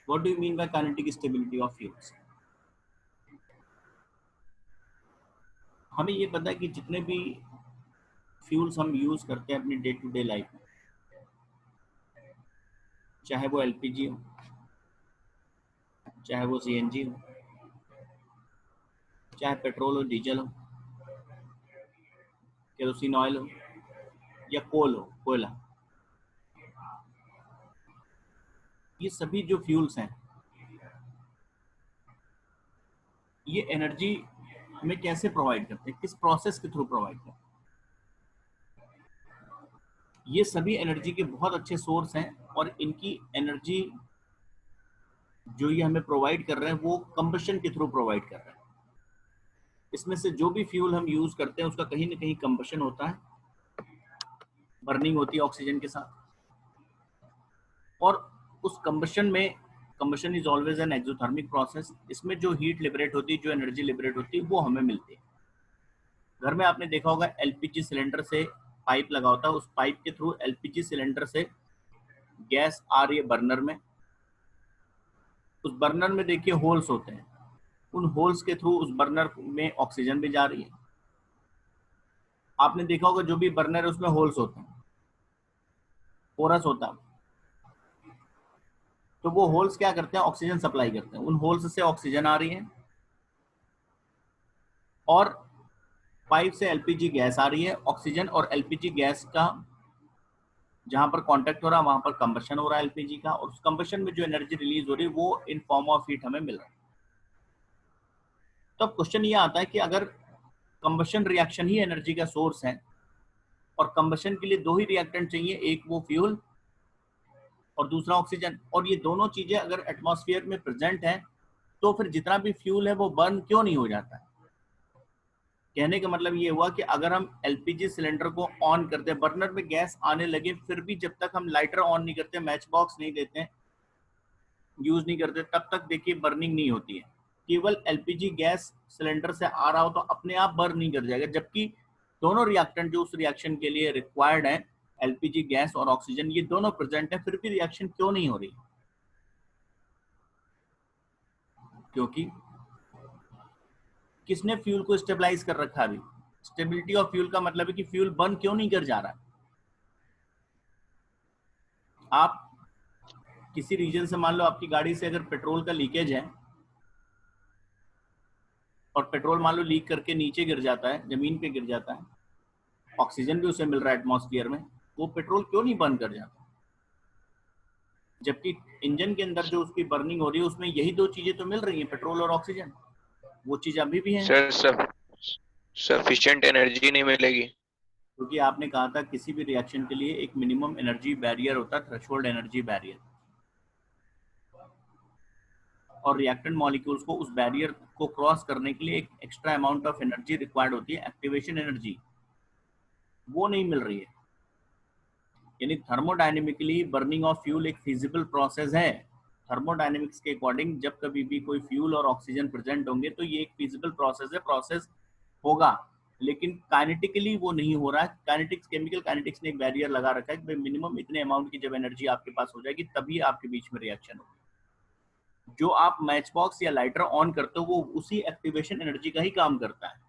What do you mean by kinetic stability of fuels? हमें ये पता है कि जितने भी फ्यूल्स हम यूज करते हैं अपनी डे टू डे लाइफ में, चाहे वो एलपीजी हो, चाहे वो सीएनजी हो, चाहे पेट्रोल हो, डीजल हो, केरोसिन ऑयल हो, या कोल हो, कोयला, ये सभी जो फ्यूल्स हैं ये एनर्जी हमें कैसे प्रोवाइड करते हैं, किस प्रोसेस के थ्रू प्रोवाइड करते हैं? ये सभी एनर्जी के बहुत अच्छे सोर्स हैं और इनकी एनर्जी जो ये हमें प्रोवाइड कर रहे हैं वो कंबशन के थ्रू प्रोवाइड कर रहे हैं। इसमें से जो भी फ्यूल हम यूज करते हैं उसका कहीं ना कहीं कंबशन होता है, बर्निंग होती है ऑक्सीजन के साथ, और उस कंबशन में, combustion is always an exothermic process, इसमें जो हीट लिबरेट होती है, जो एनर्जी लिबरेट होती है वो हमें मिलती है। घर में आपने देखा होगा एलपीजी सिलेंडर से पाइप लगा होता है, उस पाइप के थ्रू एलपीजी सिलेंडर से गैस आ रही है बर्नर में, उस बर्नर में देखिए होल्स होते हैं, उन होल्स के थ्रू उस बर्नर में ऑक्सीजन भी जा रही है। आपने देखा होगा जो भी बर्नर है उसमें होल्स होते हैं, पोरस होता है, तो वो होल्स क्या करते हैं, ऑक्सीजन सप्लाई करते हैं, उन होल्स से ऑक्सीजन आ रही है और पाइप से एलपीजी गैस आ रही है। ऑक्सीजन और एलपीजी गैस का जहां पर कांटेक्ट हो रहा है वहां पर कंबशन हो रहा है एलपीजी का, और उस कंबशन में जो एनर्जी रिलीज हो रही है वो इन फॉर्म ऑफ हीट हमें मिल रहा है। तो अब क्वेश्चन ये आता है कि अगर कंबशन रिएक्शन ही एनर्जी का सोर्स है और कंबशन के लिए दो ही रिएक्टेंट चाहिए, एक वो फ्यूल और दूसरा ऑक्सीजन, और ये दोनों चीजें अगर एटमॉस्फेयर में प्रेजेंट है तो फिर जितना भी फ्यूल है वो बर्न क्यों नहीं हो जाता है? कहने का मतलब ये हुआ कि अगर हम एलपीजी सिलेंडर को ऑन करते हैं, बर्नर में गैस आने लगे, फिर भी जब तक हम लाइटर ऑन नहीं करते, मैच बॉक्स नहीं देते, यूज नहीं करते, तब तक देखिए बर्निंग नहीं होती है। केवल एलपीजी गैस सिलेंडर से आ रहा हो तो अपने आप बर्न नहीं कर जाएगा, जबकि दोनों रिएक्टेंट जो उस रिएक्शन के लिए रिक्वायर्ड है, एलपीजी गैस और ऑक्सीजन, ये दोनों प्रेजेंट है, फिर भी रिएक्शन क्यों नहीं हो रही? क्योंकि किसने फ्यूल को स्टेबलाइज कर रखा है? अभी स्टेबिलिटी ऑफ फ्यूल का मतलब है कि फ्यूल बर्न क्यों नहीं कर जा रहा है। आप किसी रीजन से, मान लो आपकी गाड़ी से अगर पेट्रोल का लीकेज है और पेट्रोल मान लो लीक करके नीचे गिर जाता है, जमीन पे गिर जाता है, ऑक्सीजन भी उसे मिल रहा है एटमॉस्फेयर में, वो पेट्रोल क्यों नहीं बर्न कर जाता? जबकि इंजन के अंदर जो उसकी बर्निंग हो रही है उसमें यही दो चीजें तो मिल रही है, पेट्रोल और ऑक्सीजन, वो चीज अभी भी है। सर सब सफिशिएंट एनर्जी नहीं मिलेगी। क्योंकि आपने कहा था किसी भी रिएक्शन के लिए एक मिनिमम एनर्जी बैरियर होता है, थ्रेशोल्ड एनर्जी बैरियर, और रिएक्टेंट मॉलिक्यूल्स को उस बैरियर को क्रॉस करने के लिए एक extra amount of energy required होती है, एक्टिवेशन एनर्जी, वो नहीं मिल रही है। यानी थर्मोडायनेमिकली बर्निंग ऑफ फ्यूल एक फिजिबल प्रोसेस है। थर्मोडायनेमिक्स के अकॉर्डिंग जब कभी भी कोई फ्यूल और ऑक्सीजन प्रेजेंट होंगे तो ये एक फिजिबल प्रोसेस है, प्रोसेस होगा, लेकिन काइनेटिकली वो नहीं हो रहा है। काइनेटिक्स, केमिकल काइनेटिक्स ने एक बैरियर लगा रखा है कि मिनिमम इतने अमाउंट की जब एनर्जी आपके पास हो जाएगी तभी आपके बीच में रिएक्शन होगी। जो आप मैच बॉक्स या लाइटर ऑन करते हो वो उसी एक्टिवेशन एनर्जी का ही काम करता है।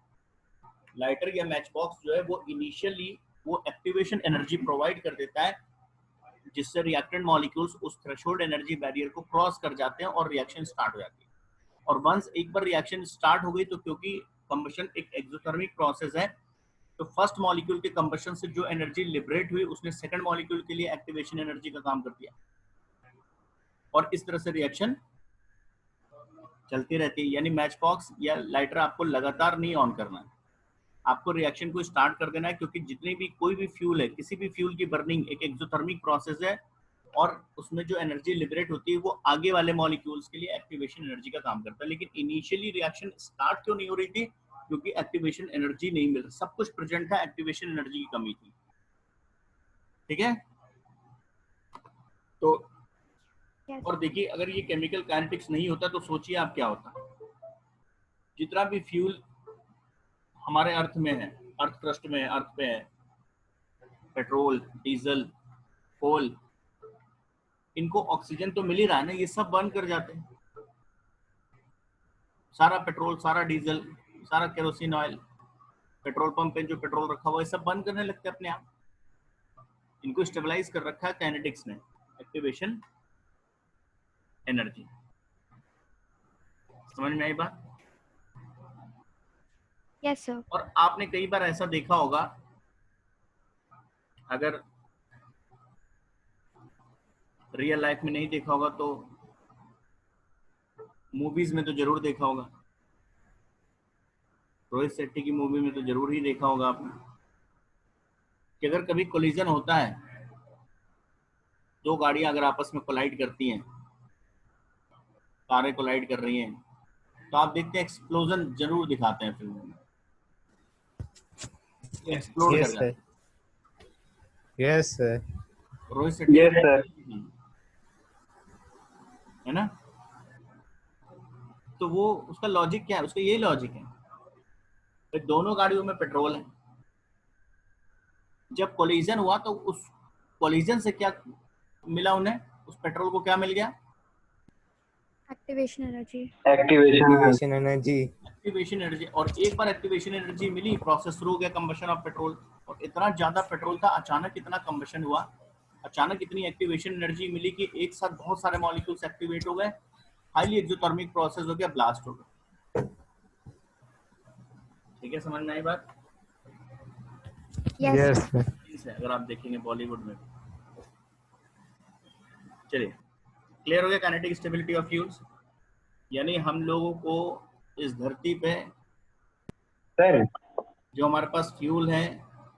लाइटर या मैच बॉक्स जो है वो इनिशियली वो एक्टिवेशन एनर्जी प्रोवाइड कर देता है, जिससे रिएक्टेंट मॉलिक्यूल्स उस थ्रेशोल्ड एनर्जी बैरियर को क्रॉस कर जाते हैं और रिएक्शन स्टार्ट हो जाती है। और वंस एक बार रिएक्शन स्टार्ट हो गई तो क्योंकि कंबशन एक एक्सोथर्मिक प्रोसेस है, तो फर्स्ट मॉलिक्यूल के कंबशन से जो एनर्जी लिबरेट हुई उसने सेकंड मॉलिक्यूल के लिए एक्टिवेशन एनर्जी का काम कर दिया, और इस तरह से रिएक्शन चलती रहती है। यानी मैच बॉक्स या लाइटर आपको लगातार नहीं ऑन करना है, आपको रिएक्शन को स्टार्ट कर देना है, क्योंकि जितनी भी कोई भी फ्यूल है, किसी भी फ्यूल की बर्निंग एक एक्सोथर्मिक प्रोसेस है और उसमें जो एनर्जी लिबरेट होती है वो आगे वाले मॉलिक्यूल्स के लिए एक्टिवेशन एनर्जी का काम करता है। लेकिन इनिशियली रिएक्शन स्टार्ट क्यों नहीं हो रही थी? क्योंकि एक्टिवेशन एनर्जी नहीं मिल रही, सब कुछ प्रेजेंट था, एक्टिवेशन एनर्जी की कमी थी। ठीक है, तो और देखिए अगर ये केमिकल काइनेटिक्स नहीं होता तो सोचिए आप क्या होता। जितना भी फ्यूल हमारे अर्थ में है, अर्थ क्रस्ट में है, अर्थ पे है, पेट्रोल, डीजल, कोल, इनको ऑक्सीजन तो मिल ही रहा है ना, ये सब बर्न कर जाते हैं। सारा पेट्रोल, सारा डीजल, सारा केरोसिन ऑयल, पेट्रोल पंप पे जो पेट्रोल रखा हुआ है, सब बर्न करने लगते हैं अपने आप। इनको स्टेबलाइज कर रखा है काइनेटिक्स ने, एक्टिवेशन एनर्जी। समझ में आई बात? Yes sir. और आपने कई बार ऐसा देखा होगा, अगर रियल लाइफ में नहीं देखा होगा तो मूवीज में तो जरूर देखा होगा। रोहित शेट्टी की मूवी में तो जरूर ही देखा होगा आपने कि अगर कभी कोलिजन होता है, दो गाड़ियां अगर आपस में कोलाइड करती हैं, कारें कोलाइड कर रही हैं, तो आप देखते हैं एक्सप्लोजन जरूर दिखाते हैं फिल्मों में, एक्सप्लोड कर यस जाता सर, यस सर, है। Rohit Shetty Yes, sir. है ना? तो वो उसका लॉजिक क्या है? उसका यही लॉजिक है, भाई दोनों गाड़ियों में पेट्रोल है, जब कोलिजन हुआ तो उस कोलिजन से क्या मिला उन्हें? उस पेट्रोल को क्या मिल गया? Activation energy. Activation energy. Activation energy. और एक बार एक्टिवेशन एनर्जी मिली, प्रोसेस शुरू हो गया कंबशन ऑफ पेट्रोल। और इतना ज्यादा पेट्रोल था, अचानक इतना कंबशन हुआ, अचानक इतनी एक्टिवेशन एनर्जी मिली कि एक साथ बहुत सारे मॉलिक्यूल्स एक्टिवेट हो गए, हाईली एक्सोथर्मिक प्रोसेस हो गया, ब्लास्ट हो गया। ठीक है, समझ में आई बात? यस सर, अगर आप देखेंगे बॉलीवुड में। चलिए, क्लियर हो गया काइनेटिक स्टेबिलिटी ऑफ फ्यूल्स। यानी हम लोगों को इस धरती पे Sir. जो हमारे पास फ्यूल है,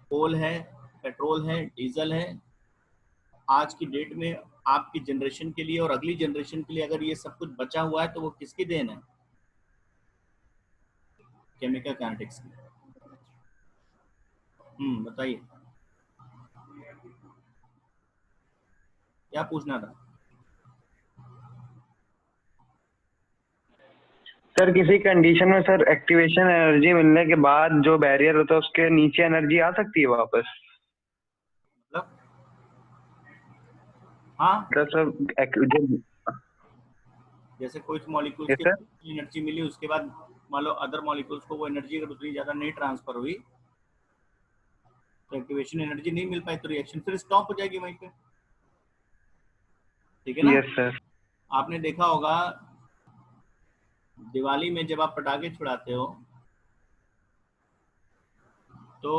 कोल है, पेट्रोल है, डीजल है, आज की डेट में आपकी जनरेशन के लिए और अगली जनरेशन के लिए अगर ये सब कुछ बचा हुआ है तो वो किसकी देन है? केमिकल काइनेटिक्स की। बताइए क्या पूछना था? सर किसी कंडीशन में सर एक्टिवेशन एनर्जी मिलने के बाद जो बैरियर होता है उसके नीचे एनर्जी आ सकती है वापस? मतलब हाँ, सर जैसे कुछ मॉलिक्यूल्स Yes, की sir. एनर्जी मिली, उसके बाद मान लो अदर मॉलिक्यूल्स को वो एनर्जी अगर उतनी ज्यादा नहीं ट्रांसफर हुई तो एक्टिवेशन एनर्जी नहीं मिल पाई, तो रिएक्शन फिर स्टॉप हो जाएगी वहीं पे। ठीक है ना? Yes, sir. आपने देखा होगा दिवाली में जब आप पटाखे छुड़ाते हो तो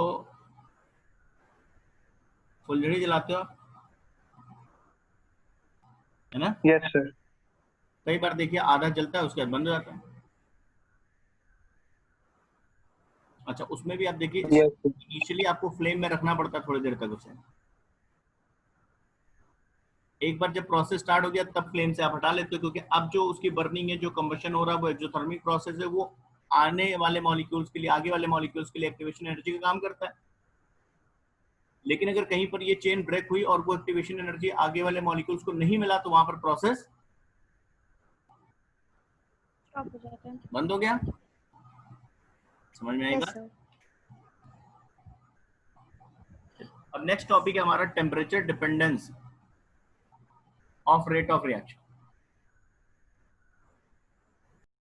फुलझड़ी जलाते हो, है ना? Yes, sir. कई बार देखिए आधा जलता है, उसके बाद बंद हो जाता है। अच्छा, उसमें भी आप देखिए Yes, sir. इनिशियली आपको फ्लेम में रखना पड़ता है थोड़ी देर तक उसे। एक बार जब प्रोसेस स्टार्ट हो गया तब फ्लेम से आप हटा लेते हो, क्योंकि अब जो उसकी बर्निंग है, जो कंबशन हो रहा है, वो एक्सोथर्मिक प्रोसेस है, वो आने वाले मॉलिक्यूल्स के लिए, आगे वाले मॉलिक्यूल्स के लिए एक्टिवेशन एनर्जी का काम करता है। लेकिन अगर कहीं पर ये चेन ब्रेक हुई और वो एक्टिवेशन एनर्जी आगे वाले मॉलिक्यूल्स को नहीं मिला तो वहां पर प्रोसेस स्टॉप हो जाता है। बंद हो गया। समझ में आएगा? Yes sir. अब नेक्स्ट टॉपिक है हमारा temperature dependence of rate of reaction.